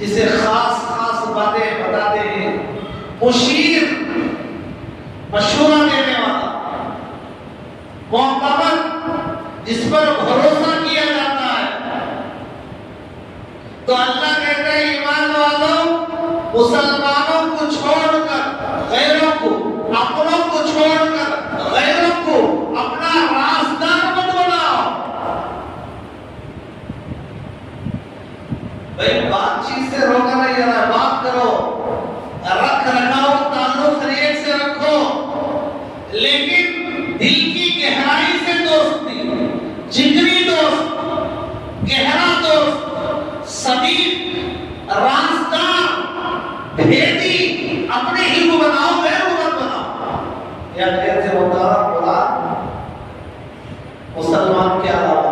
जिसे खास खास बातें बताते हैं, मुशीर मशवरा देने वाला, मोहब्बत जिस पर भरोसा किया जाता है। तो अल्लाह कहते हैं ईमान वालों, मुसलमानों को छोड़कर गैरों को, अपनों को छोड़कर गैरों को अपना रास्तार मत बनाओ। भाई बातचीत से रोका नहीं जा रहा, बात करो, रख रखाओ, ताल्लुक हर से रखो, लेकिन दिल की गहराई से दोस्ती, जिगरी दोस्त, गहरा दोस्त, समीप, रास्ता, भेदी अपने ही को बनाओ, गैर को मत बनाओ। या कैसे होता बोला मुसलमान के अलावा।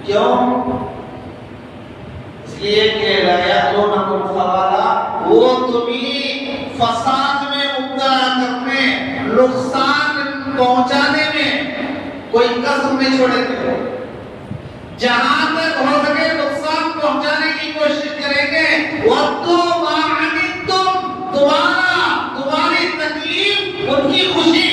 क्यों? इसलिए कि वो तुम्हें फसाद में मुब्तला करने, नुकसान पहुंचाने में कोई कसर नहीं छोड़ेंगे। जहां तक हो सके नुकसान पहुंचाने की कोशिश करेंगे। तुम्हारी तकलीफ उनकी खुशी।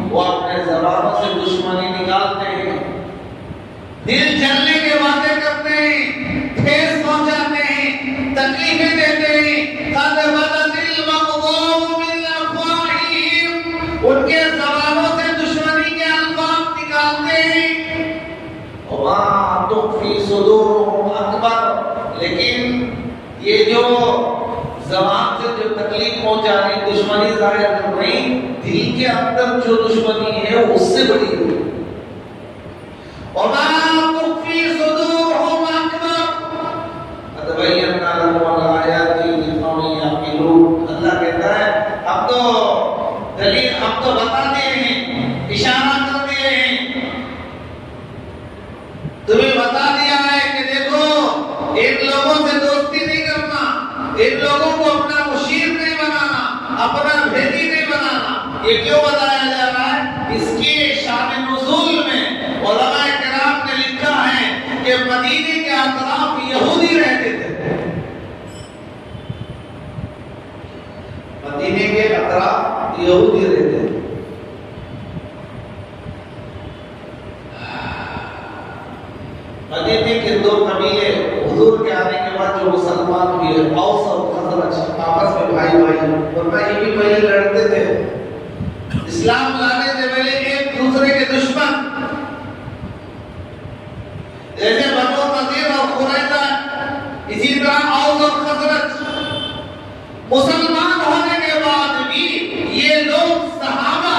वो अपने ज़बानों से दुश्मनी निकालते हैं, दिल जलने के बातें करते हैं, ठेस पहुंचाते हैं, तकलीफें देते हैं। उनके ज़बानों से दुश्मनी के अल्फाज निकालते हैं। अकबर, लेकिन ये जो ज़बान से जो तकलीफ पहुंचाने, दुश्मनी जाहिर कर रही, दिल के अंदर जो दुश्मनी है उससे बड़ी है। अल्लाह कहता है अब तो दलील, अब तो बता दिए हैं, इशारा कर दिए हैं, तुम्हें बता दिया है कि देखो इन लोगों से दोस्ती नहीं करना, इन लोगों को अपना मुशीर नहीं बनाना, अपना भेदी नहीं बनाना। ये क्यों बताया जा रहा है? इसके शान नुज़ूल में उलमाए किराम ने लिखा है कि मदीने के अतराफ यहूदी रहते थे। मदीने के अतराफ यहूदी रहते थे। मदीने के दो कबीले हुजूर के आने के बाद जो मुसलमान हुए, औस और खज़रज, आपस में भाई भाई, वरना ये भी पहले लड़ते थे। इस्लाम लाने से पहले एक दूसरे के दुश्मन, जैसे बनो नज़ीर और कुरैज़ा, इसी तरह औस और खज़रज। मुसलमान होने के बाद भी ये लोग सहाबा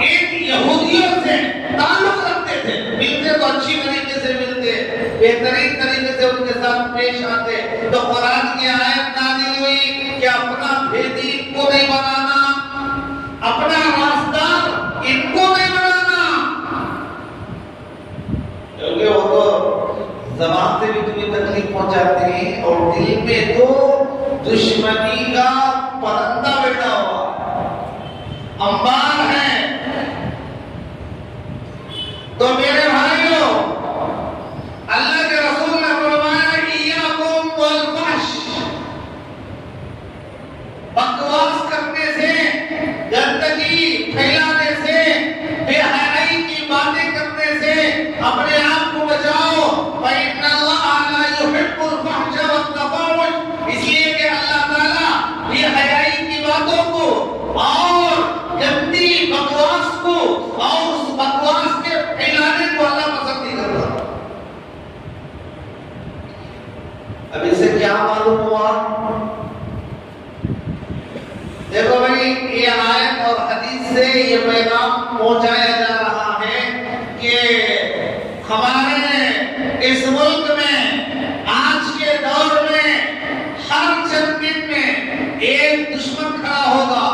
एक यहूदियों से ताल्लुक रखते थे, मिलते तो अच्छी तरीके से मिलते, बेहतरीन तरीके से उनके साथ पेश आते। तो कुरान की आयत नाज़िल हुई कि अपना भेदी को नहीं बनाना, अपना रास्तार इनको नहीं बनाना, क्योंकि वो तो ज़बान से भी तुम्हें तकलीफ पहुंचाते हैं और दिल में तो दुश्मनी का परंदा बैठा हुआ, अंबार है। तो मेरे भाइयों, अल्लाह के रसूल ने फरमाया इय्याकुम वल फहश, बकवास करने से, गंदगी फैलाने से, बेहयाई की बातें करने से अपने आप को बचाओ। फइन्नल्लाहा ला युहिब्बुल फहशा वत-तफ़ाहुश, इसलिए कि अल्लाह ताला बेहयाई की बातों को और गंदी बकवास को और उस बकवास के फैलाने को अल्लाह पसंद नहीं करता। अब इसे क्या मालूम हुआ? देखो भाई, ये आयत और हदीस से ये पैगाम पहुंचाया जा रहा है कि हमारे इस मुल्क में आज के दौर में हर चंद दिन में एक दुश्मन खड़ा होगा,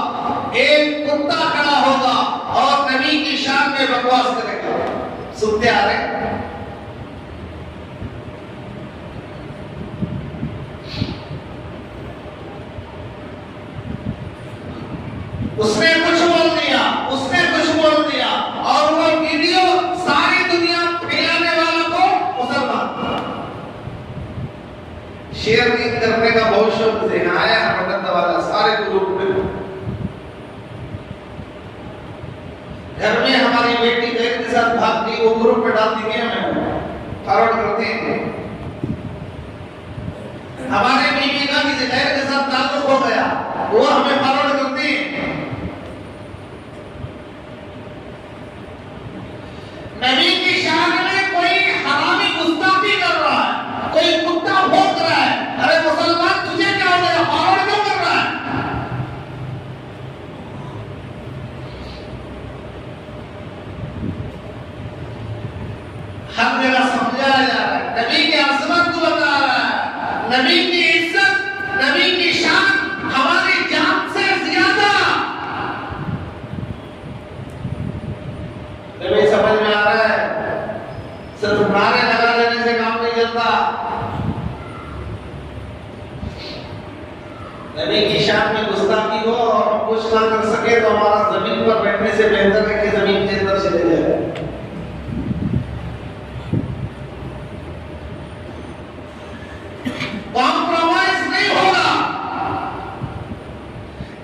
एक कुत्ता खड़ा होगा और नबी की शान में बकवास करेगा। सुनते आ रहे? उसने कुछ बोल दिया, उसने कुछ बोल शब्द से आया पटन वाला सारे ग्रुप में। घर में हमारी बेटी गैर के साथ भागती, वो ग्रुप में डाल दी हमें फॉरवर्ड करते हैं। हमारे बीवी का किसी गैर के साथ ताल्लुक हो गया, वो हमें फॉरवर्ड करते हैं। नबी की शान में कोई हरामी गुस्ताखी कर रहा है, कोई कुत्ता भौंक रहा है, अरे मुसलमान तुझे क्या हो गया, फॉरवर्ड क्यों कर रहा है? हर जगह समझाया जा रहा है, नबी की अजमत को बता रहा है, नबी की इज्जत, नबी की शान हमारी जान से ज्यादा। नबी समझ में आ रहा है, सिर्फ नारे लगा लेने से काम नहीं चलता। नबी की शान में गुस्ताखी हो और हम कुछ ना कर सके तो हमारा जमीन पर बैठने से बेहतर है कि जमीन के अंदर चले जाए। कॉम्प्रोमाइज नहीं होगा।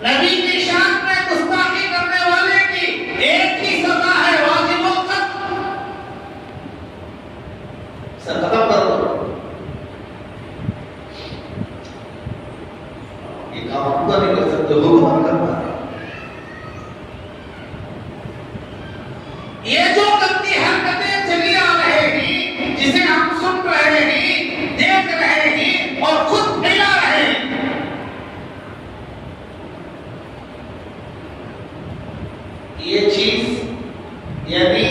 नबी की शान में गुस्ताखी करने वाले की एक ही सजा है, वाजिबुल कत्ल। सर खत्म कर दो, ये काम हम तो नहीं कर सकते, हुक्म करना है। ये जो गंदी हरकतें चली आ रहेगी, जिसे हम सुन रहे हैं, देख रहे हैं और खुद फैला रहे हैं, ये चीज यानी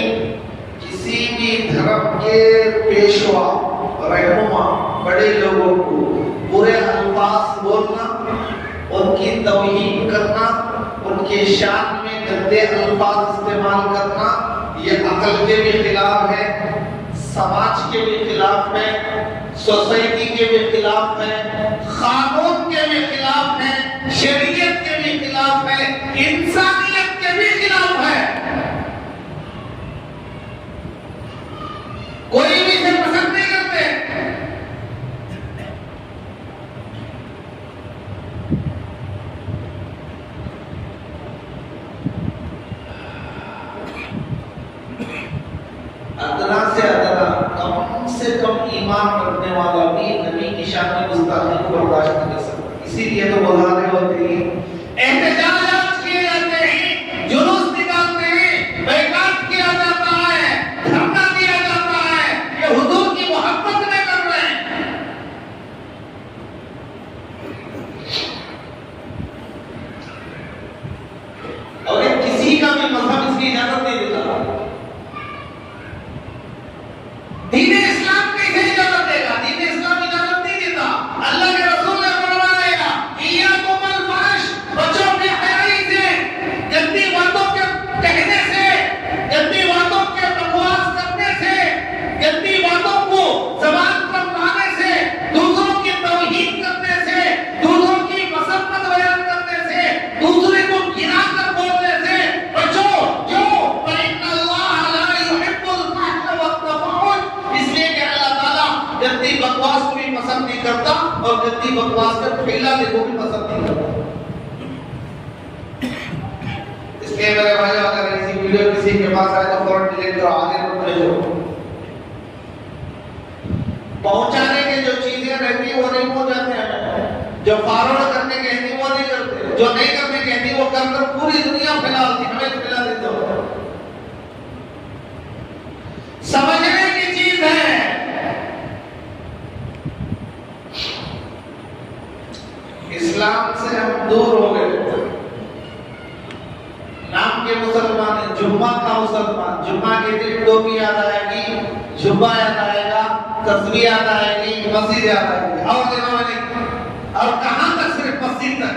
किसी भी धर्म के पेशवा, रहनुमा, बड़े लोगों को बुरे अल्फाज बोलना, उनकी तौहीन करना, उनके शान में गंदे अल्फाज इस्तेमाल करना, ये अकल के भी खिलाफ है, समाज के भी खिलाफ है, सोसाइटी के भी खिलाफ है, कानून के भी खिलाफ है, शरीयत के भी खिलाफ है, इंसानियत के भी खिलाफ है। कोई भी इसे पसंद नहीं करते। अदना से अदना, कम से कम ईमान रखने वाला भी नबी की शान में गुस्ताखी को बर्दाश्त नहीं कर सकता। इसीलिए तो मुजाहरे होते हैं, एहतजाजात किए जाते हैं, जुलूस निकालते हैं, बैकात किया जाता है, धरना दिया जाता है, ये हुजूर की मोहब्बत में कर रहे हैं। और ये किसी का भी मजहब इसकी इजाजत नहीं देता। दीन इस्लाम कैसे इजाजत देगा? दीन इस्लाम इजाजत नहीं देता। अल्लाह के रसूल ने फरमाया, इय्याकुमुल फहश, बचो बेहयाई से, गंदी बातों के कहने से, गंदी बातों के बकवास करने से, गंदी बातों को ज़बान पर लाने से, दूसरों की तौहीन करने से, दूसरों की मसम्मत बयान करने से, दूसरे को गिरा कर बोलने से बचो। क्यों? फइन्नल्लाह ला युहिब्बुल फहश वत-तफाहुश, इसलिए कि अल्लाह ताला गंदी बकवास को भी पसंद नहीं करता और गंदी बकवास का फैलाने को भी पसंद नहीं करता। इसलिए मेरे भाई, अगर ऐसी वीडियो किसी के पास आए तो फौरन डिलीट करो, आगे मत भेजो। पहुंचाने के जो चीजें रहती है वो नहीं पहुंचाते हैं, जो फॉरवर्ड करने कहती है वो नहीं करते, जो नहीं करने कहती वो कर पूरी दुनिया फैलाती, हमें फैला देते हो। समझने की चीज है। इस्लाम से हम दूर हो गए। नाम के मुसलमान, जुम्मा का मुसलमान, जुम्मा के दिन टोपी याद आएगी, जुम्मा याद आएगा, तस्बीह याद आएगी, मस्जिद याद आएगी, और दिनों में नहीं। और कहां तक? सिर्फ मस्जिद तक।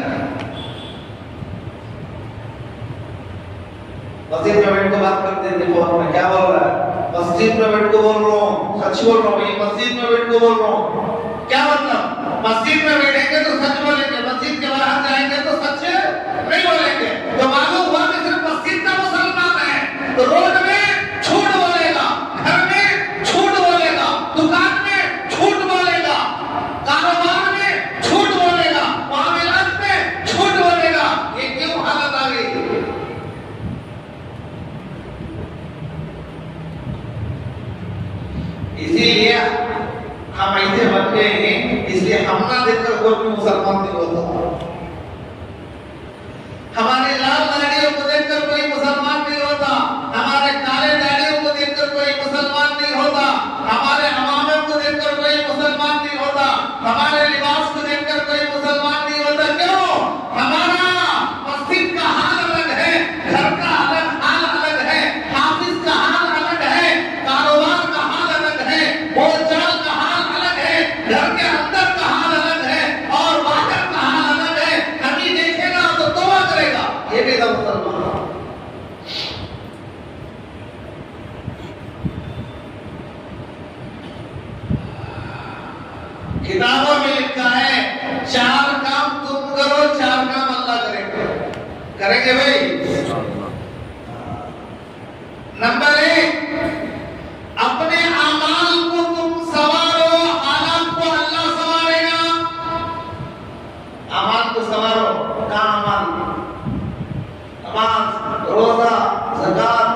मस्जिद में बैठ के बात करते थे फोन में, क्या बोल रहा है? मस्जिद में बैठ के बोल रहा हूँ, सच बोल रहा हूँ भाई, मस्जिद में बैठ के बोल रहा हूँ। क्या मतलब? मस्जिद में बैठेंगे तो सच बोलेंगे, मस्जिद के बाहर जाएंगे तो सच नहीं बोलेंगे। तो मालूम हुआ कि सिर्फ मस्जिद का मुसलमान है, तो रोड में झूठ बोलेगा, घर में झूठ बोलेगा, दुकान में झूठ बोलेगा, कारोबार में झूठ बोलेगा, मुसलमान नहीं होता। हमारे लाल दाढ़ियों को देखकर कोई मुसलमान नहीं होता, हमारे काले दाढ़ियों को देखकर कोई मुसलमान नहीं होता, हमारे अमामे को देखकर कोई मुसलमान नहीं होता, हमारे लिबास को देखकर कोई मुसलमान नहीं होता। क्यों? हमारा मस्जिद का हाल अलग है, घर का अलग हाल अलग है, हाफिज का हाल अलग है, कारोबार का हाल अलग है, बोलचाल का हाल अलग है, घर के अंदर का हाल अलग है और बाहर का हाल अलग है। कभी देखेगा तो तौबा करेगा, ये भी तो मुसलमान। किताबों में लिखा है 4 काम तुम करो, 4 काम अल्लाह करेंगे। करेंगे भाई? नंबर 1, अपने अमाल को तुम संवारो, हालात को अल्लाह संवारेगा। अमाल को संवारो। कहाँ अमाल? नमाज, रोजा, ज़कात,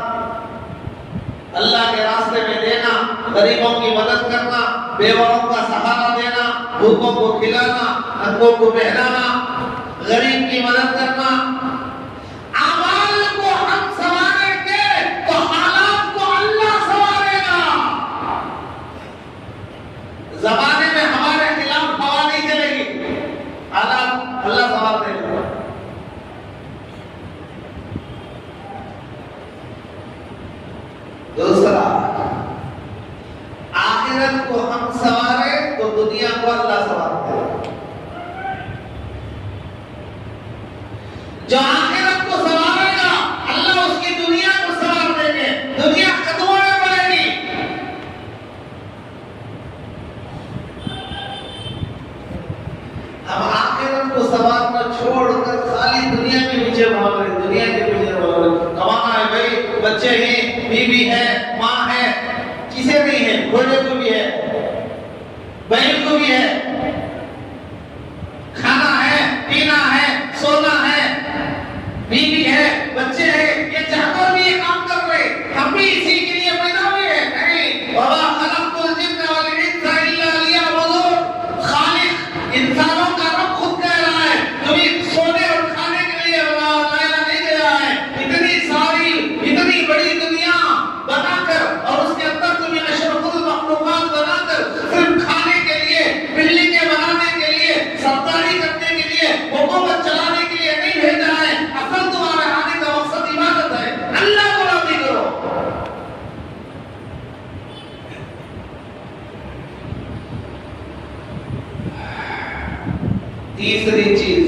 अल्लाह के रास्ते में देना, गरीबों की मदद करना, बेवाओं का सहारा देना, भूखों को खिलाना, नंगों को पहनाना, गरीब की मदद करना। अमाल को हम संवारेंगे तो हालात को अल्लाह संवारेगा। जमाने में हमारे खिलाफ हवा नहीं चलेगी, हालात अल्लाह संवार देगा। दूसरा, आखिरत को हम संवारे तो दुनिया को अल्लाह संवारता है। जो आखिरत को संवारेगा अल्लाह उसकी दुनिया को संवार देंगे, दुनिया कदमों में पड़ेगी। हम आखिरत को संवारना छोड़कर खाली दुनिया के पीछे भाग रहे, दुनिया के पीछे भाग रहे। कमाना है भाई, बच्चे हैं, बीवी है, माँ है, किसे नहीं है, घोड़े को भी है, बहन को भी है, खाना है, पीना है, सोना है, बीवी है, बच्चे हैं, ये चाहकर भी ये काम कर रहे। हम भी इसी के लिए पैदा हुए हैं। नहीं, वमा खलक़तुल जिन्न वल इंसा इल्ला लियअबुदून। खालिक इंसानों का रब खुद कह रहा है, तुम्हें सोने और खाने के लिए लाया नहीं गया है। इतनी सारी, इतनी बड़ी दुनिया बनाकर और उसके अंदर तुम्हें अशरफुल मखलूकात बनाकर सिर्फ खाने के लिए, बिल्डिंगें बनाने के लिए, सरदारी करने के लिए, हुकूमत चलाने के लिए नहीं भेजा है। असल तुम्हारे आने का मकसद इबादत है, अल्लाह को राज़ी करो। तीसरी चीज,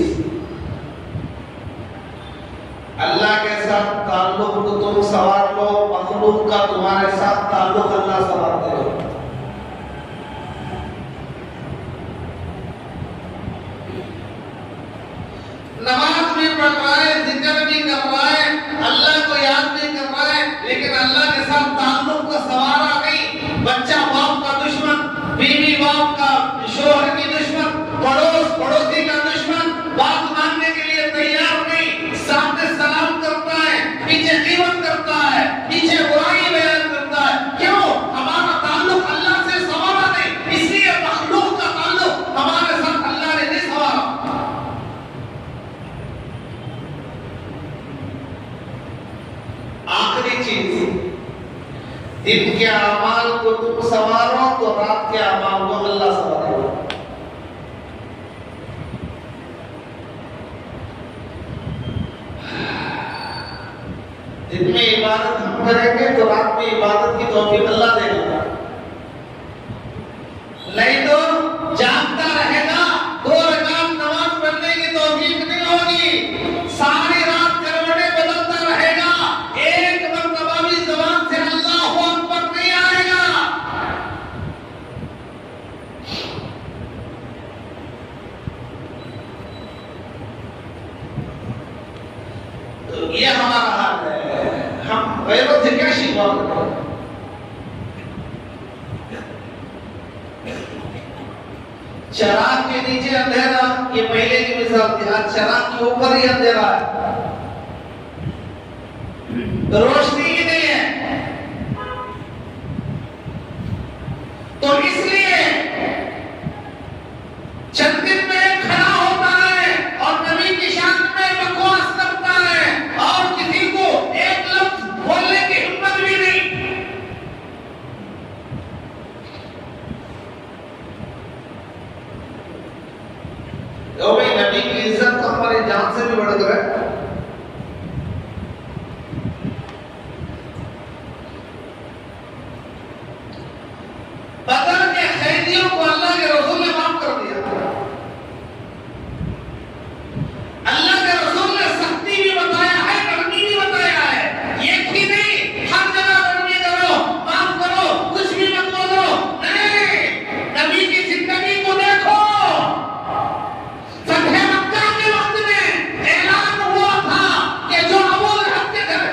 अल्लाह के साथ ताल्लुक को तुम संवार लो, मखलूक का तुम्हारे साथ ताल्लुक अल्लाह संवारते हो। नमाज भी पढ़ रहा है, जिक्र भी कर रहा है, अल्लाह को याद भी कर रहा है, लेकिन अल्लाह के साथ ताल्लुक को संवारा नहीं। बच्चा बाप का दुश्मन, बीवी बाप का, शोहर की दुश्मन, पड़ोस पड़ोसी का दुश्मन, बात मानने के लिए तैयार नहीं, सामने सलाम करता है, पीछे ग़ीबत करता है, पीछे बुराई बयान करता है। क्यों? हमारा ताल्लुक अल्लाह से संवारा नहीं, इसलिए मखलूक का ताल्लुक हमारे साथ अल्लाह ने नहीं संवारा। आखिरी चीज, दिन के अमाल को तुम संवारो तो रात के अमाल को अल्लाह संवारेगा। दिन में इबादत हम करेंगे तो रात में इबादत की तौफीक अल्लाह देगा। नहीं तो जागता रहेगा, 2 रकात नमाज पढ़ने की तौफीक नहीं होगी, सारी रात करवटें बदलता रहेगा, एक मरतबा भी ज़बान से अल्लाहु अकबर नहीं आएगा। तो ये हमारा हाल है। हम गैरों से क्या शिकवा करें? चराग के नीचे अंधेरा, ये पहले की मिसाल थी। आज चराग के ऊपर ही अंधेरा है, रोशनी ही नहीं है। तो इसलिए चंद दिन में खड़ा करें। बदर के कैदियों को अल्लाह के रसूल ने माफ कर दिया। अल्लाह के रसूल ने सख्ती भी बताया है, नरमी भी बताया है। एक ही नहीं, हर जगह नरमी करो, माफ करो, कुछ भी मत बोलो। नहीं, नबी की जिंदगी को देखो। फतह मक्का के वक्त में ऐलान हुआ था कि जो अबू लहब के घर,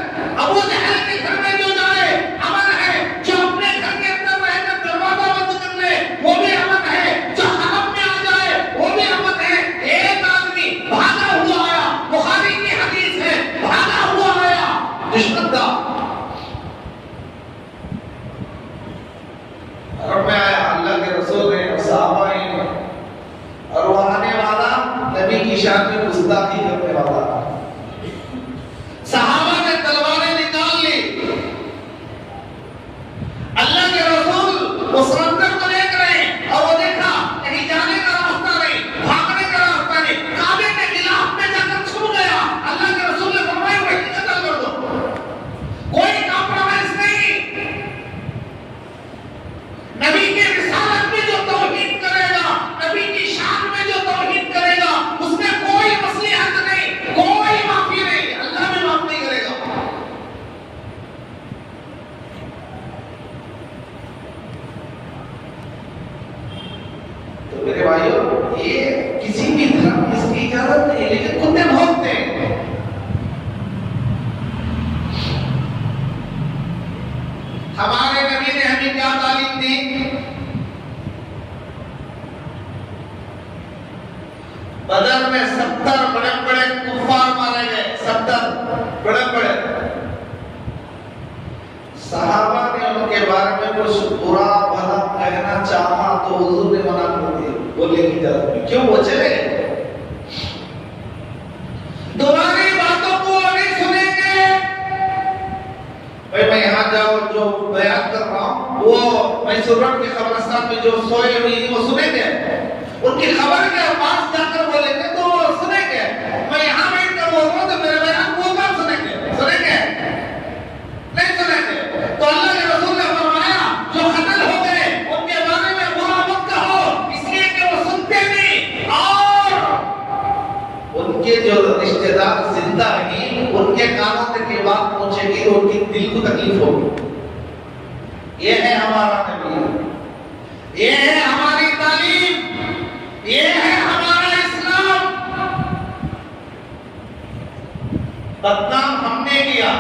अबू जहल के घर में जो जाए अमन है, जो अपने घर के अंदर रहकर दरवाजा बंद कर ले वो भी अमन है, जो हरम में आ जाए वो भी अमन है। एक आदमी भागा हुआ आया, बुखारी की हदीस है, भागा हुआ आया दुश्मन था, और में आया अल्लाह के रसूल ने, सहाबा ने, और वो आने वाला नबी की शान में गुस्ताखी करने वाला। सहाबा ने तलवारें निकाल ली। अल्लाह के रसूल उस मंजर को देख रहे हैं और वो देखा कहीं जाने का रास्ता नहीं, भागने का रास्ता नहीं, काबे के खिलाफ में जाकर छू गया। अल्लाह के रसूल ने फरमाया वही कत्ल कर दो, कोई कॉम्प्रोमाइज नहीं। नबी के रिसालत में जो तौहीद करेगा, नबी की शान में जो तौहीद करेगा, उसमें कोई मसलिहत नहीं, कोई माफी नहीं, अल्लाह भी माफ नहीं करेगा। तो मेरे भाइयों, ये किसी भी धर्म की इसकी इजाजत नहीं, लेकिन कुत्ते भौंकते हैं। हमारे नबी ने हमें क्या तालीम दी? बदर में 70 बड़े बड़े कुफ्फार मारे गए, 70 बड़े बड़े। सहाबा ने उनके बारे में कुछ बुरा भला कहना चाहा तो हुजूर ने मना कर दिया, बोले की इजाजत नहीं। क्यों? वो चले गए। तुम्हारी बातों को नहीं सुनेंगे। भाई मैं यहाँ जाओ जो बयान कर रहा हूँ वो मैसूर के कब्रिस्तान में जो सोए हुई वो सुनेंगे, उनकी खबर के पास जाकर बोलेंगे तो वो सुनेंगे। मैं यहाँ बैठ कर बोल रहा हूँ तो मेरे बयान वो कब सुनेंगे? सुनेंगे नहीं सुनेंगे। तो अल्लाह के रसूल ने फरमाया जो कत्ल हो गए उनके बारे में बुरा मत कहो, इसलिए कि वो सुनते नहीं, और उनके जो रिश्तेदार जिंदा हैं उनके कानों तक ये बात पहुंचेगी तो उनकी दिल को तकलीफ होगी। ये है हमारा नबी, ये है हमारी तालीम, ये है हमारा इस्लाम। बदनाम हमने किया,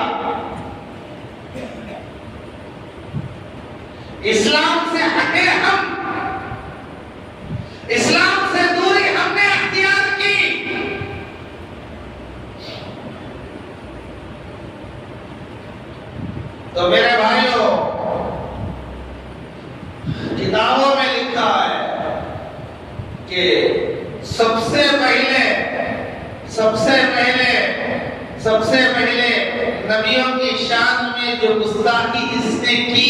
इस्लाम से हटे हम, इस्लाम से दूरी हमने अख्तियार की। तो मेरे भाइयों, किताबों में लिखा है कि सबसे पहले नबियों की शान में जो गुस्ताखी जिसने की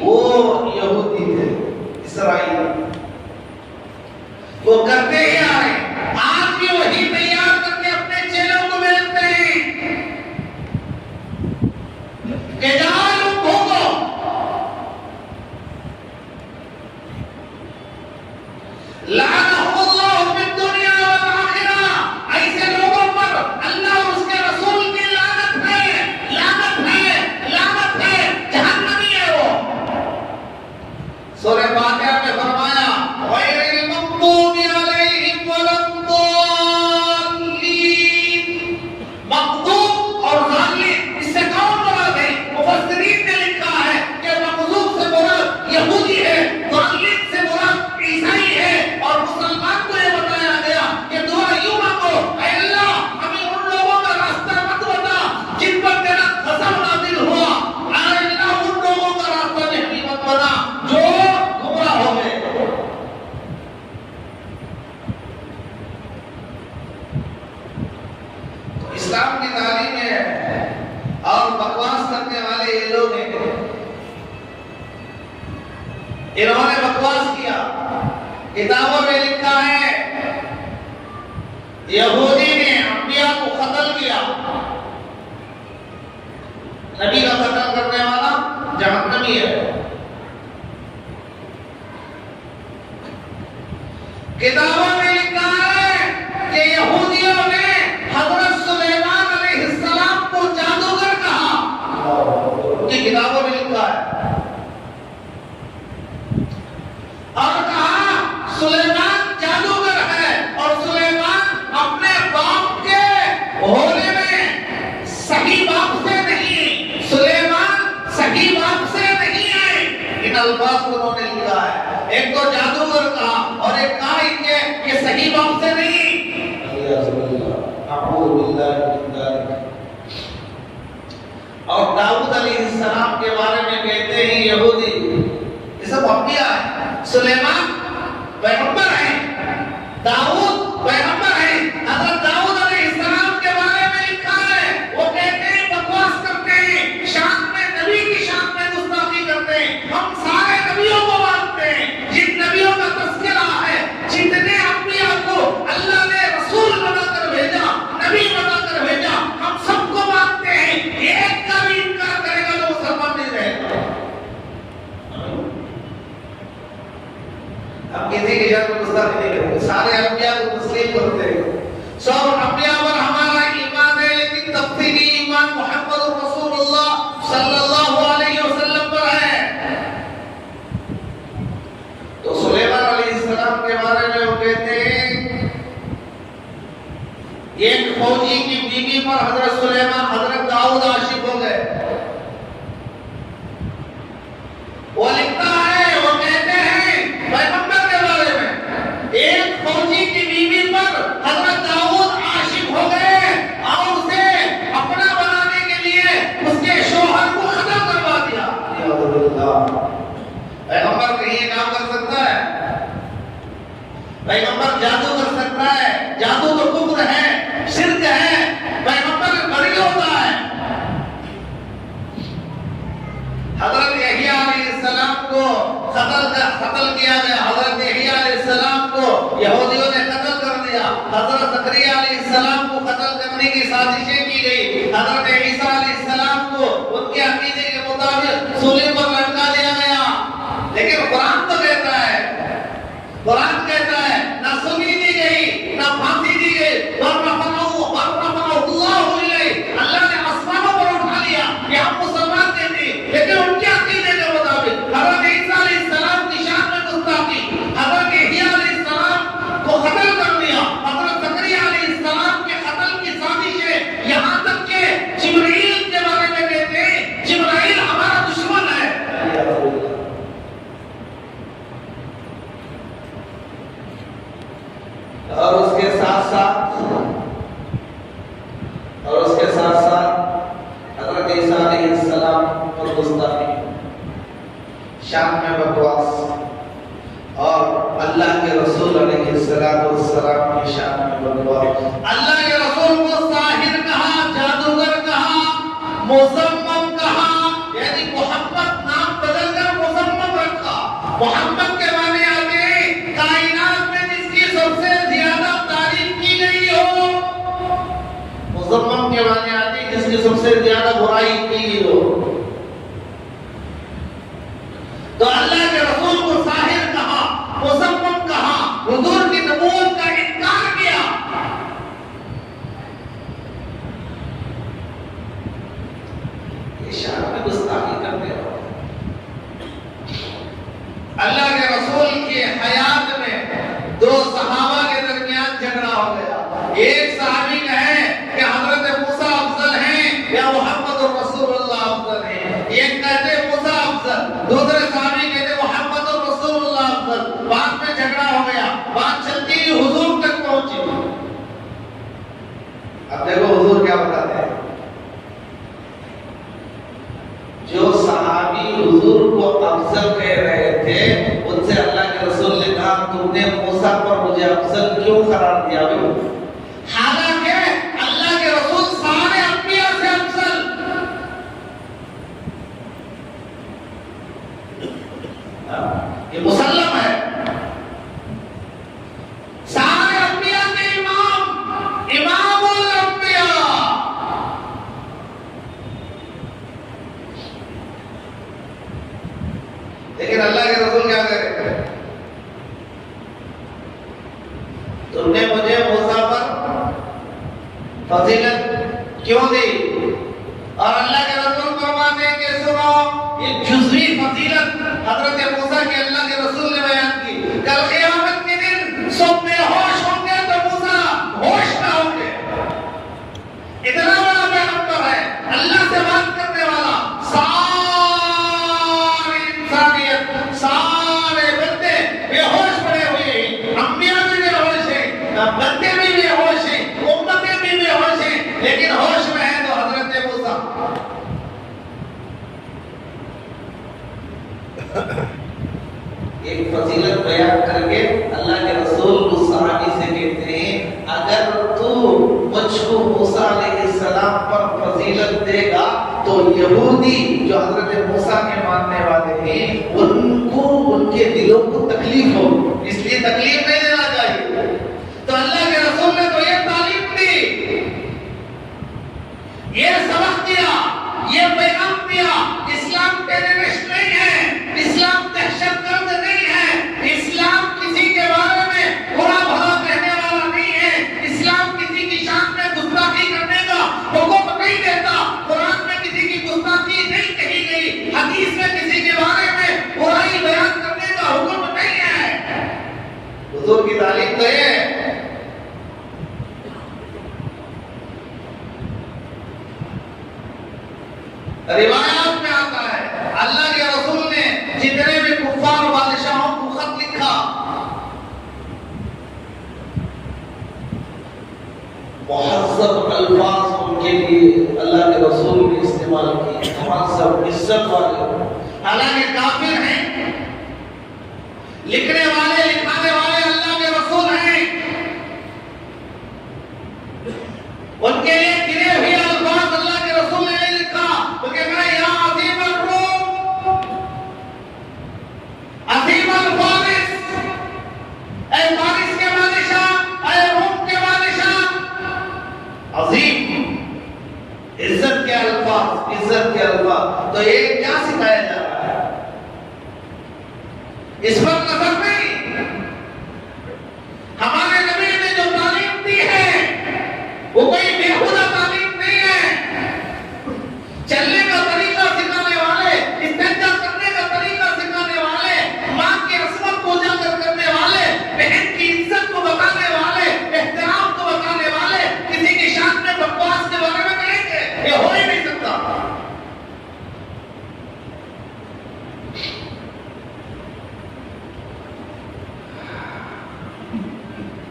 वो यहूदी थे, इसराइली। वो करते ही आए, आज भी वही तैयार करके अपने चेलों को भेजते हैं कि जाओ लोग भोगो। लानहुल्लाह फिद दुनिया वल आखिरा, ऐसे लोगों पर अल्लाह और उसके रसूल की लानत है, लानत है, लानत है, जहन्नमी है वो। सूरह फातिहा में फरमाया गैरिल मग़दूबि अलैहिम वलद्दाल्लीन। मग़दूब और ज़ालिम इससे कौन मुराद है? मुफस्सिरीन ने लिखा है कि मग़दूब से मुराद यहूदी है, ज़ालिम से मुराद ईसाई है, और मुसलमान को ये बताया गया कि दुआ यूं मांगो, ऐ अल्लाह हमें उन लोगों का रास्ता मत बता जिन पर तेरा ग़ज़ब नाज़िल हुआ, ऐ अल्लाह उन लोगों का रास्ता भी हमें मत बता जो गुमराह हो गए। तो इस्लाम की तालीम है और बकवास करने वाले ये लोग हैं, इन्होंने बकवास किया। किताबों में लिखा है यहूदी ने अंबिया को कत्ल किया। नबी का कत्ल करने वाला जहन्नमी है। किताबों में लिखा है कि यहूदियों ने हजरत सुलेमान अलैहिस्सलाम को जादूगर कहा। उनकी किताबों में लिखा है और कहा सुलेमान जादूगर है और सुलेमान अपने बाप के होने में सही बाप से नहीं, सुलेमान सही बाप से नहीं आए। इन अल्फाज को उन्होंने लिखा है। एक तो जादूगर कहा और एक कहा इनके कि सही बाप से नहीं। और दाऊद अलैहिस्सलाम के बारे में कहते हैं यहूदी, ये सब अंबिया है। सुलेमान पैगंबर है, दाऊद पैगंबर है। हज़रत दाऊद अलैहिस्सलाम के बारे में लिखा है, वो कहते हैं बकवास करते हैं, शान में नबी की शान में गुस्ताखी करते हैं। हम सारे नबियों को मानते हैं, जिन नबियों का तज़किरा है, जितने अंबिया को अल्लाह ने रसूल बनाकर भेजा, नबी बनाकर भेजा, हम सबको मानते हैं। एक का भी इनकार करेगा तो मुसलमान नहीं रहेगा। हम किसी की जान को गुस्ताखी नहीं करते, सारे अंबिया को तस्लीम करते हैं। सब अंबिया पर हमारा ईमान है, लेकिन तफसीली ईमान मोहम्मद रसूलुल्लाह सल्लल्लाहु अलैहि वसल्लम पर है। तो सुलेमान अलैहिस्सलाम के बारे में वो कहते हैं एक फौजी की बीवी पर हजरत सुलेमान हजरत दाऊद आशिक हो गए। वो लिखता है, वो कहते हैं पैगंबर के बारे में, एक फौजी की बीवी पर हजरत दाऊद आशिक हो गए और उसे अपना बनाने के लिए उसके शौहर को खत्म करवा दिया। पैगंबर कहीं ये काम कर सकता है? पैगंबर जादू कर सकता है? जादू तो कुफ्र है, शिर्क है। पैगंबर बरी होता है। हजरत यहया अलैहिस्सलाम को कत्ल किया गया। हजरत यहया अलैहिस्सलाम को यहूदियों ने कत्ल कर दिया। हजरत ज़करिया अलैहिस्सलाम को कत्ल करने की साजिशें की गई। हजरत ईसा अलैहिस्सलाम को उनके अकीदे के मुताबिक सूली पर लटका दिया गया। लेकिन कुरान तो कहता है, कुरान कहता है ना सूली दी गई ना फांसी दी गई, अल्लाह ने आसमानों पर उठा लिया। ये हम मुसलमान कहते हैं, लेकिन उनके अकीदे के मुताबिक हजरत ईसा अलैहिस्सलाम की शान में गुस्ताखी, हजरत यहया अलैहिस्सलाम को कत्ल कर दिया। हजरत ज़करिया अलैहिस्सलाम के कत्ल की साजिशें, यहाँ तक के जिब्राइल के बारे में कहते हैं जिब्राइल हमारा दुश्मन है। और उसके साथ साथ हजरत ईसा अलैहिस्सलाम पर गुस्ताखी, शान में बकवास और अल्लाह के रसूल अलैहिस्सलाम की शान में बकवास। अल्लाह के रसूल को साहिर कहा, जादूगर कहा, मुज़म्मम कहा, यानी मोहम्मद नाम बदलकर मुज़म्मम रखा। मोहम्मद के माने आगे कायनात में जिसकी सबसे ज्यादा तारीफ की गई हो, मुज़म्मम के माने आगे जिसकी सबसे ज्यादा बुराई की गई हो। तो अल्लाह के रसूल को साहिर कहा, मुज़म्मम कहा, हुजूर की नबूवत का इनकार किया। ये शान में गुस्ताखी करते हो। अल्लाह के रसूल की हयात में दो सहाबा के दरमियान झगड़ा हो गया। एक सहाबी कहे कि हजरत मूसा अफजल हैं या मोहम्मद रसूलुल्लाह अफजल हैं। एक कहते मूसा अफजल, दूसरे सहाबी कहते मोहम्मद रसूलुल्लाह अफजल। बाद में झगड़ा हो गया, बात चलती हुजूर तक पहुंची। अब देखो हुजूर क्या बताते हैं। जो सहाबी हुजूर को अफजल कह रहे थे, उनसे अल्लाह के रसूल ने कहा तुमने मूसा पर मुझे अफजल क्यों करार दिया? हालांकि अल्लाह के रसूल सारे अंबिया से अफजल। ये मुसल्लम है। सारे अंबिया के इमाम, इमामुल अंबिया फजीलत क्यों दी? और अल्लाह के रसूल फरमाते हैं कि सुनो, ये जुज़वी फजीलत हजरत मूसा के अल्लाह के रसूल ने बयान की। कल क़यामत के दिन सब बेहोश होंगे तो मूसा होश में होंगे। इतना बड़ा पैगंबर है, अल्लाह से बात करने वाला, सारी इंसानियत, सारे बंदे बेहोश पड़े हुए हैं, अंबिया भी बेहोश हैं, बंदे भी बेहोश हैं, उम्मतें भी बेहोश हैं, लेकिन होश में है तो हजरत मूसा। एक फजीलत बयान करके अल्लाह के रसूल उस सहाबी से कहते हैं, अगर तू मुझको मूसा अलैहिस्सलाम पर फजीलत देगा तो यहूदी जो हजरत मूसा के मानने वाले हैं उनको उनके दिलों को तकलीफ होगी, इसलिए तकलीफ नहीं देना चाहिए। तो अल्लाह के रसूल ने तो ये तालीम दी, ये सबक दिया, ये पैगाम दिया, इस्लाम टेररिस्ट नहीं है, इस्लाम दहशतगर्द नहीं है, इस्लाम किसी के बारे में बुरा भला कहने वाला नहीं है, इस्लाम किसी की शान में गुस्ताखी करने का हुक्म नहीं देता, कुरान में किसी की गुस्ताखी नहीं कही गई, हदीस में किसी के बारे में बुराई बयान करने का हुक्म नहीं है। हुजूर की तालीम तो है। रिवायात में आता है अल्लाह के रसूल ने जितने भी कुफार बादशाहों को खत लिखा, मुहज़्ज़ब अल्फाज उनके लिए अल्लाह के रसूल ने इस्तेमाल किए, मुहज़्ज़ब इज्जत वाले। हालांकि काफिर हैं, लिखने वाले लिखाने वाले अल्लाह के रसूल हैं, उनके लिए गिरे हुए अल्फाज अल्लाह के रसूल ने नहीं लिखा। तो कहना या अज़ीम अल-रूम, अज़ीम अल-फारिस, ऐ फारिस के बादशाह, ऐ रूम के बादशाह। अज़ीम इज्जत के अल्फाज, इज्जत के अल्फाज। तो ये क्या सिखाया जा रहा है? इस पर नजर नहीं, हमारे नबी ने जो तालीम दी है वो कोई बेहुदा तालीम नहीं है। चलने का तरीका सिखाने वाले, इस्तेंजा करने का तरीका सिखाने वाले, मां की रस्मत को उजागर करने वाले, बहन की इज्जत को बताने वाले, एहतराम को बताने वाले किसी की शान में बकवास के बारे में कहेंगे, ये हो ही नहीं सकता।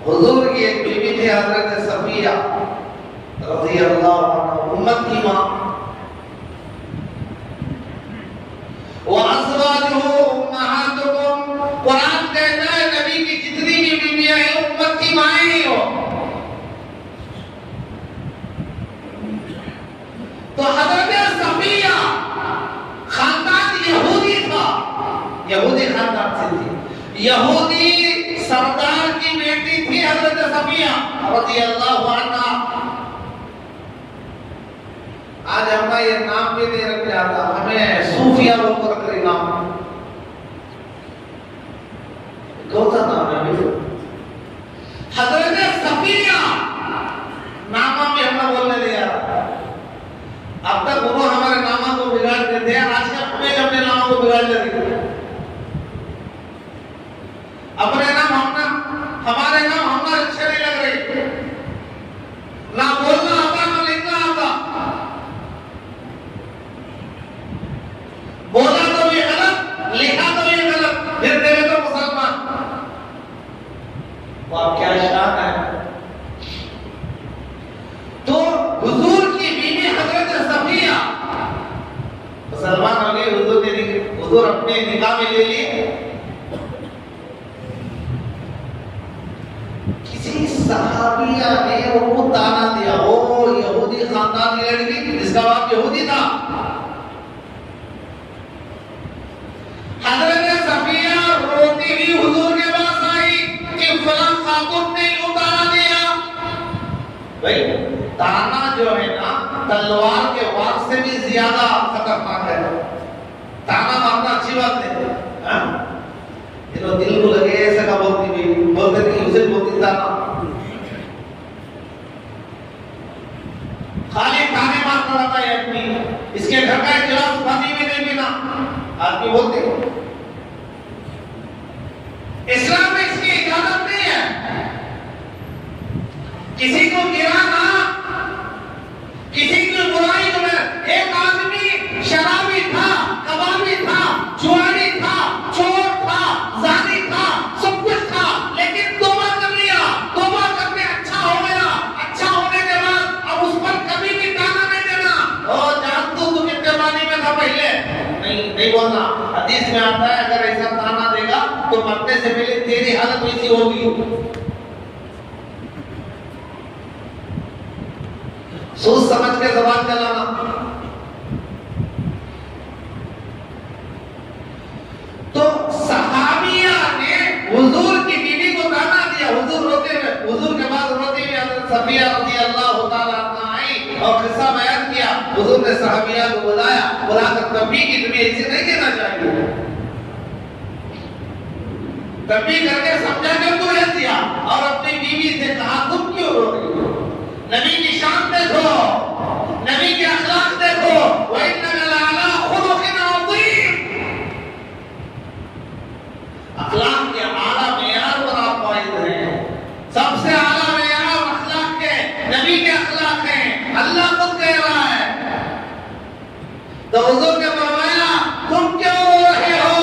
हुजूर की एक बीवी थी हजरत सफिया रज़ी अल्लाह अन्हा, उम्मत की मां। व अज़वाजुहु उम्महातुकुम, कुरान कहता है नबी की जितनी भी बीवियां हैं उम्मत की माएं ही हो। तो हजरत सफिया खानदान यहूदी था, यहूदी खानदान से थी, यहूदी सरदार की बेटी थी हजरत सफिया रज़ी अल्लाह अन्हा। आज हमारा ये नाम भी नहीं रख जाता, हमें सूफिया लोग को रख रहे नाम। कौन सा नाम है अभी? हजरत सफिया नामा भी हमने बोलने दिया। अब तक वो हमारे नामा को बिगाड़ देते हैं, आजकल हमें अपने नामा को बिगाड़ देते हैं। अपने नाम हमारे नाम हमारे अच्छे नहीं लग रहे, ना बोलना आता ना लिखना आता, बोला तो ये गलत, लिखा तो ये गलत, फिर देवे तो मुसलमान। वो आप क्या शान है। तो हुजूर की बीवी हजरत सफिया मुसलमान हो गई, हुजूर अपने निकाह में ले लिए। किसी सहाबिया ने उनको ताना दिया, ओ यहूदी खानदान की लड़की जिसका बाप यहूदी था। हजरत सफिया रोती हुई हुजूर के पास आई कि फलां खातून ने यूं ताना दिया। भाई ताना जो है ना तलवार के वार से भी ज्यादा खतरनाक है। ताना मारना अच्छी बात नहीं, हाँ दिल को लगे ऐसा का बोलती नहीं, उसे बोलती ताना। इसके घर का एक गिलास पानी भी नहीं पीना, आदमी बोलते हैं। इस्लाम में इसकी इजाजत नहीं है। किसी को गिराना, किसी की बुराई में, एक आदमी शराबी था, कबाबी था, जुआरी था, चोर था, जानी था, सब कुछ था, लेकिन तौबा कर लिया। तौबा करके अच्छा हो गया। अच्छा होने के बाद अब उस पर कभी भी ताना नहीं देना, और जान तू कितने पानी में था पहले, नहीं बोलना। हदीस में आता है अगर ऐसा ताना देगा तो मरने से पहले तेरी हालत वैसी होगी। सोच समझ के जबान चलाना। तो सहाबिया ने हुजूर की बीवी को ताना दिया। हुजूर रोते हुए, हुजूर के बाद रोते हुए हज़रत सफिया रज़ी अल्लाह तआला अन्हा आई और किस्सा बयान किया। हुजूर ने सहाबिया को बुलाया, बुलाकर तंबीह की, तुम्हें ऐसे नहीं कहना चाहिए। तंबीह करके समझा के उनको कह दिया और अपनी बीवी से कहा तुम क्यों रो रही हो? नबी की शान देखो, नबी के अखलाक देखो। व इन्नका लअला खुलुकिन अज़ीम। अखलाक के आला मेयार पर आप फाइज हैं। सबसे आला मेयार अखलाक के नबी के अखलाक हैं। अल्लाह खुद कह रहा है। तो हुजूर ने फरमाया तुम क्यों रो रहे हो?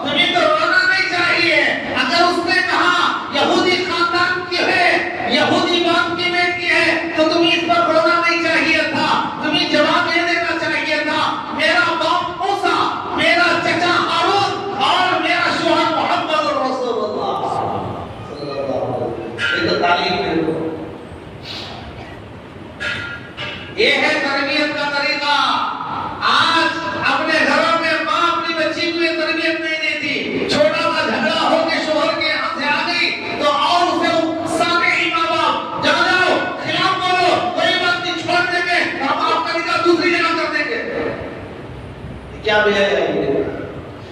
तुम्हें तो रोना नहीं चाहिए। अगर उसने कहा यहूदी खानदान की है, यहूदी बाप की बेटी है, तो तुम्हें इस पर रोना नहीं चाहिए था। तुम्हें जवाब दे देना चाहिए था मेरा बाप मूसा, मेरा चचा हारून और मेरा शोहर मोहम्मद रसूलुल्लाह सल्लल्लाहु अलैहि वसल्लम। ये तो तालीम है। ये है तरबियत का तरीका। आज अपने घरों में माँ अपनी बच्ची को ये तरबियत नहीं देती। छोटा सा झगड़ा हो के शोहर के यहाँ से आ गई तो और उसे सारे ही माँ बाप जाओ खिलाफ बोलो, कोई बात नहीं, छोड़ देंगे, हम आपका निकाह दूसरी जगह कर देंगे। क्या बेहद है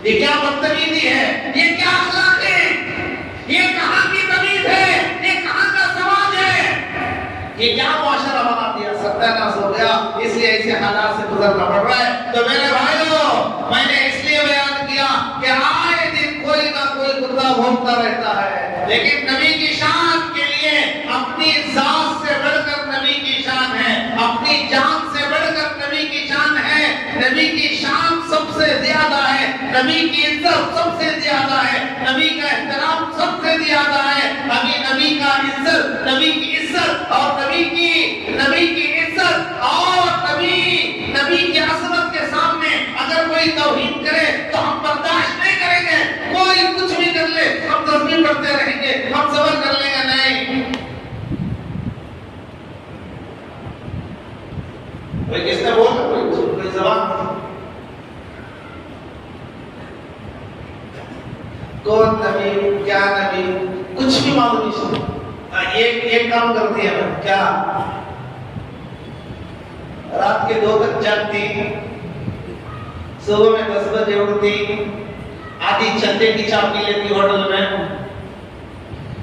ये क्या बदतमीजी है? ये क्या अखलाक है? ये कहाँ की तमीज है? ये कहाँ का समाज है? ये क्या मुआशरा बना दिया? सत्यानाश हो गया। इसलिए ऐसे हालात से गुजरना पड़ रहा है। तो मेरे भाइयों, मैंने इसलिए बयान किया कि आए दिन कोई ना कोई कुत्ता भौंकता रहता है, लेकिन नबी की शान के लिए अपनी जात से बढ़कर नबी की शान है, अपनी जान से बढ़कर नबी की शान है। नबी की शान सबसे ज्यादा है, नबी की इज्जत सबसे ज्यादा है, नबी का एहतराम सबसे ज्यादा है। अभी नबी का इज्जत, नबी की इज्जत और नबी की इज्जत और नबी की अजमत के सामने अगर कोई तौहीन करे तो हम बर्दाश्त नहीं करेंगे। कोई कुछ भी कर ले हम तस्बीह पढ़ते रहेंगे, हम सबर कर लेंगे नहीं। कोई किसने बोला? कोई जवाब? कौन नबी, क्या नबी, कुछ भी मालूम नहीं। एक काम करती है क्या, रात के 2 तक जागती, सुबह में 10 बजे उठती, आधी चंदे की चाय पी लेती होटल में,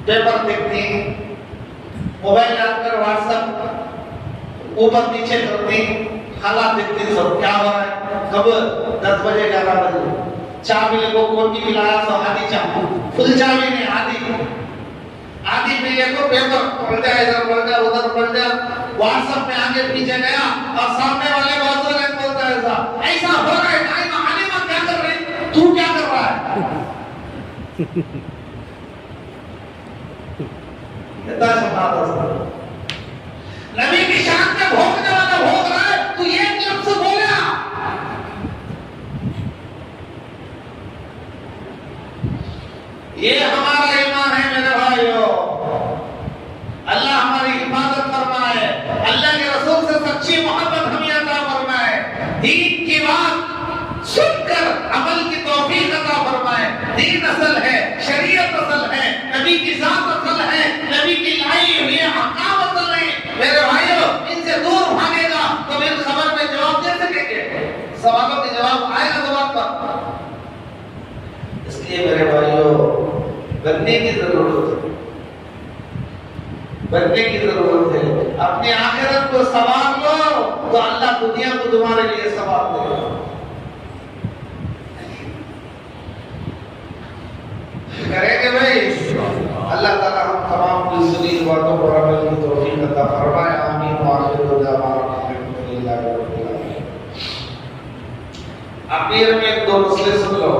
पेपर देखती, मोबाइल डालकर व्हाट्सएप ऊपर नीचे करती, हालात देखती, सब क्या हो रहा है। कब 10 बजे 11 बजे चाय मिले को कौन की पिलाया, तो आधी चाय, फुल चाय भी नहीं, आधी पी ले को पेपर पढ़ जाए, इधर पढ़ जाए, उधर पढ़ जाए, व्हाट्सएप में आगे पीछे गया और सामने वाले बाजू में बोलता है ऐसा हो रहा है, टाइम आने में क्या कर रही, तू क्या कर रहा है? इतना शब्द नबी की शान में भोंकने वाला भोंक रहा है, तू ये लफ्ज़ बोला। ये हमारा ईमान है मेरे भाइयों। अल्लाह हमारी हिफाजत फरमाए, अल्लाह के रसूल से सच्ची मोहब्बत हमें अता फरमाए, दीन की बात सुनकर अमल की तौफीक अता फरमाए। दीन असल है, शरीयत असल है, नबी की जात असल है, नबी की लाई हुई अहकाम असल है। मेरे भाइयों, इनसे दूर भागेगा तो फिर खबर में जवाब दे सकेंगे, सवालों के जवाब आएगा जवाब पर। इसलिए मेरे भाइयों, बनने की जरूरत है, बनने की जरूरत है। अपनी आखिरत को संवार लो, तो अल्लाह दुनिया को तुम्हारे लिए सवाब देगा। करेंगे भाई? अल्लाह ताला हम तमाम की सुनी बातों पर अमल की तौफीक अता फरमाए। आमीन व आखिरु दअवाना अल्हम्दुलिल्लाहि रब्बिल आलमीन। आखिर में दो मसले सुन लो।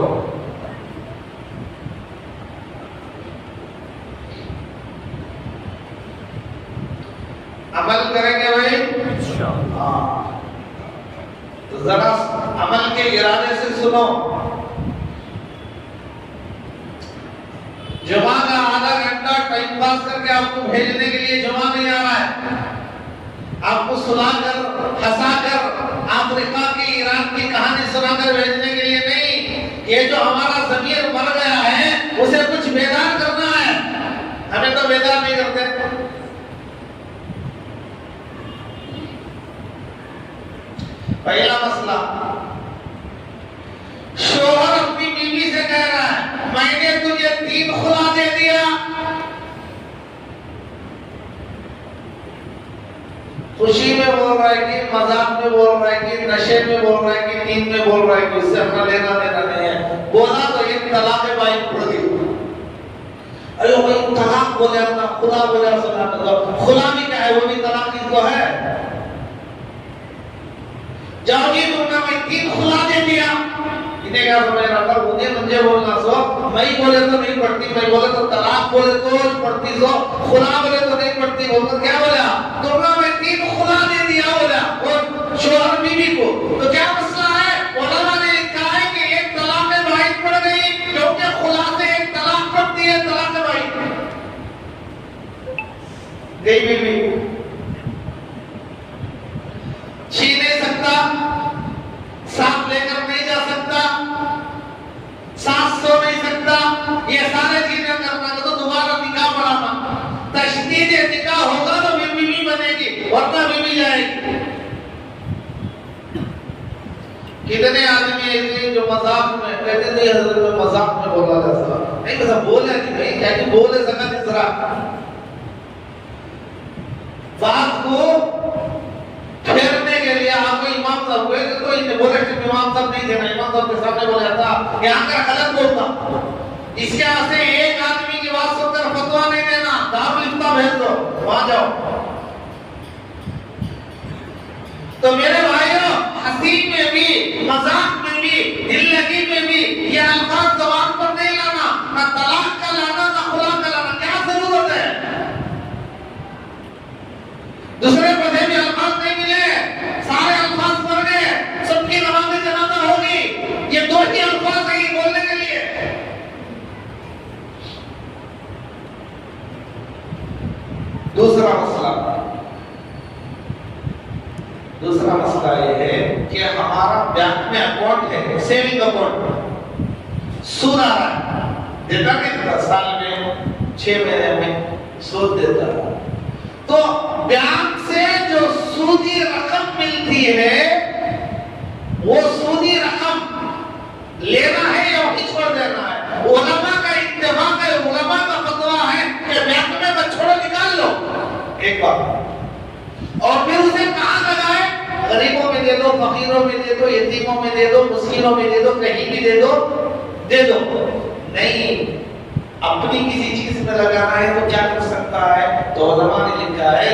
अमल करेंगे भाई इंशाअल्लाह। तो जरा अमल के इरादे से सुनो। जुमा का आधा घंटा टाइम पास करके आपको भेजने के लिए जुमा नहीं आ रहा है, आपको सुनाकर हंसाकर अफ्रीका की ईरान की कहानी सुनाकर भेजने के लिए नहीं। ये जो हमारा ज़मीर मर गया है उसे कुछ बेदार करना है। हमें तो बेदार नहीं करते। पहला मसला, शोहर अपनी बीवी से कह रहा है मैंने तुझे 3 खुला दे दिया। खुशी में बोल रहा है कि मजाक में बोल रहा है कि नशे में बोल रहा है कि नींद में बोल रहा है कि उससे अपना लेना देना नहीं है। बोला तो ये तलाक बाई पड़ गई। अरे भाई तलाक बोले अपना खुला बोले सुना तो खुला भी क्या है, वो भी तलाक ही तो है। जाओगी तुमने मैं 3 खुला दे दिया। इन्हें क्या समझ रहा था, उन्हें मुझे बोलना सो मैं बोले तो नहीं पढ़ती, मैं बोले तो तलाक बोले तो पढ़ती, सो खुला बोले तो नहीं पढ़ती। बोलकर क्या बोला, तुमने मैं 3 खुला दे दिया बोला और शोहर बीवी को। तो क्या मसला है? उलमा ने लिखा है कि एक तलाक वाहिद पड़ गई क्योंकि खुला से एक तलाक पड़ती है, तलाक वाहिद गई बीवी छीन नहीं सकता, साथ लेकर नहीं जा सकता, साथ सो नहीं सकता, ये सारे चीजें करना तो दोबारा निकाह पढ़ाना। तशदीद निकाह होगा तो बीवी बनेगी वरना बीवी जाएगी। कितने आदमी ऐसे जो मजाक में कहते थे हजरत मजाक में बोला जाता नहीं, बस बोले नहीं भाई क्या कि बोले सका तीसरा बात को फेरने के लिए आपको इमाम साहब हुए तो इन्हें बोले कि इमाम साहब नहीं देना, इमाम साहब के सामने बोला था यहाँ का गलत बोलता। इसके वास्ते एक आदमी की बात सुनकर फतवा नहीं देना, दारुल इफ्ता भेज दो, वहां जाओ। तो मेरे भाइयों, हंसी में भी मजाक में भी दिल लगी में भी ये अल्फाज जबान पर नहीं लाना, ना तलाक का लाना ना खुला का लाना। क्या जरूरत है? दूसरे पदे में अल्फाज नहीं मिले, सारे अल्फाज पढ़ गए, सबकी नमाज़ जनाजा होगी, ये 2 ही अल्फाज है बोलने के लिए। दूसरा मसला ये है कि हमारा बैंक में अकाउंट है, सेविंग अकाउंट, सूद आ रहा है, देता नहीं, साल में 6 महीने में सूद देता है। तो बैंक से जो सूदी रकम मिलती है वो सूदी रकम लेना है या वहीं छोड़ देना है? उलमा का इत्तेफाक है, उलमा का फतवा है कि बैंक में मत छोड़ो, निकाल लो एक बार और फिर उसे कहां लगाए? गरीबों में दे दो, फकीरों में दे दो, यतीमों में दे दो, मुस्किनों में दे दो, कहीं भी दे दो। नहीं, अपनी किसी चीज में लगाना है तो क्या कर सकता है? तो उलमा ने लिखा है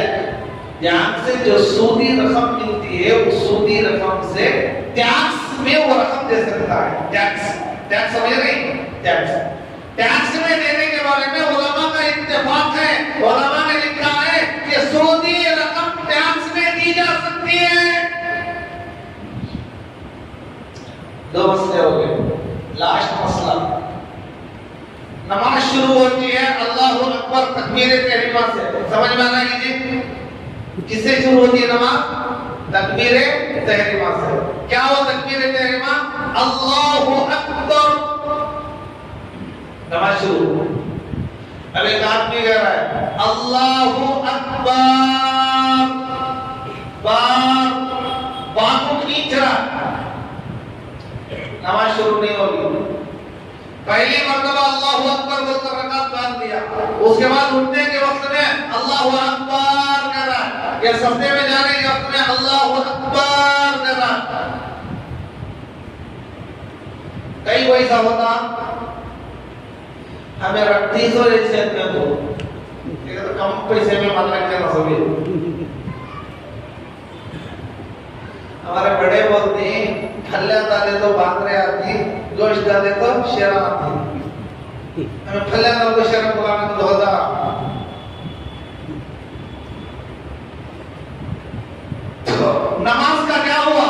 बैंक से जो सूदी रकम मिलती है उस सूदी रकम से टैक्स में वो रकम दे सकता है। टैक्स समझ रहे? टैक्स में देने के बारे में उलमा का इत्तेफाक है। उलमा ने लिखा है कि सूदी रकम टैक्स में दी जा सकती है। 2 मसले हो गए। लास्ट मसला, नमाज शुरू होती है अल्लाहु अकबर तकबीर तहरीमा से। समझ में आना कीजिए, किससे शुरू होती है नमाज? तकबीर तहरीमा से। क्या हो तकबीर तहरीमा? अल्लाहु अकबर, नमाज शुरू। अब एक आदमी कह रहा है अल्लाहु अकबर, बात को खींच रहा, नमाज शुरू नहीं होगी। पहली मर्तबा अल्लाहु अकबर बोलकर रकात बांध दिया, उसके बाद उठने के वक्त में अल्लाहु अकबर कह रहा है, या सजदे में जाने के वक्त में अल्लाहु अकबर कई पैसा होता हमें रखती सो ऐसे इतने तो ये तो कम पैसे में मन लग जाना सभी। हमारे बड़े बोलते हैं फल्ले डाले तो बांदरे आती, गोश्त डाले तो शेर आती। हमें फल्ले डाले तो शेर बुलाने को होता। तो नमाज का क्या हुआ?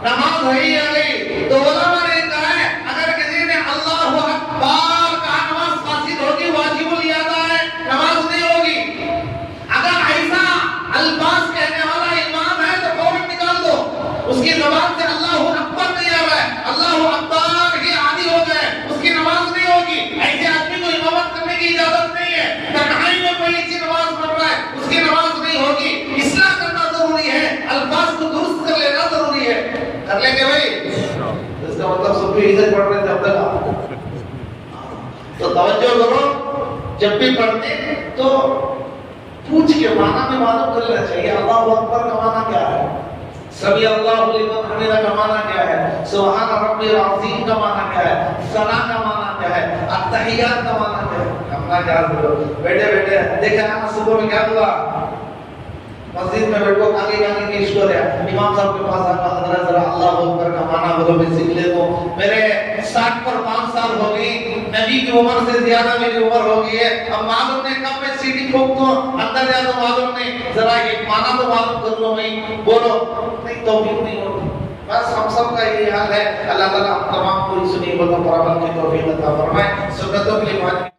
नमाज वही आ गई। तो उलमा ने कहा है अगर किसी ने अल्लाहु अकबर कहा नमाज फासिद होगी, वाजिबुल यादा है, नमाज नहीं होगी। अगर ऐसा अल्फाज कहने वाला इमाम है तो फौरन निकाल दो, उसकी ज़बान से अल्लाहु अकबर नहीं आ रहा है, अल्लाहु अकबर ही आदी हो गए, उसकी नमाज नहीं होगी। ऐसे आदमी को इमामत करने की इजाजत नहीं है। तन्हाई में कोई ऐसी नमाज पढ़ रहा है उसकी नमाज नहीं होगी। इस्लाह करना जरूरी है, अल्फाज को दुरुस्त कर लेना जरूरी है। कर लेंगे भाई, इसका मतलब सब भी इज्जत पढ़ रहे थे अब तक। तो तवज्जो करो, जब भी पढ़ते तो पूछ के माना में मालूम कर लेना चाहिए। अल्लाहु अकबर का माना क्या है, समी अल्लाहु लिमन हमिदा का माना क्या है, सुभान रब्बिल अज़ीम का माना क्या है, सना का माना क्या है, अत्तहियात का माना क्या है। अपना क्या करो बैठे बैठे देखा ना सुबह में क्या हुआ, मस्जिद में बैठो आगे जाने की ईश्वर है, इमाम साहब के पास आकर हजरत जरा अल्लाहु अकबर का माना बोलो, मैं सीख ले तो मेरे 60 पर 5 साल हो गई, नबी की उम्र से ज्यादा मेरी उम्र हो गई है, अब मालूम नहीं कब मैं सीढ़ी ठोक दूं अंदर जा तो मालूम नहीं, जरा ये माना तो मालूम कर लो भाई, बोलो नहीं तौफीक नहीं होती। बस हम सब का ये हाल है। अल्लाह ताला हम तमाम को सुनी बोलो परमल की तौफीक अता फरमाए। सुन्नतों के लिए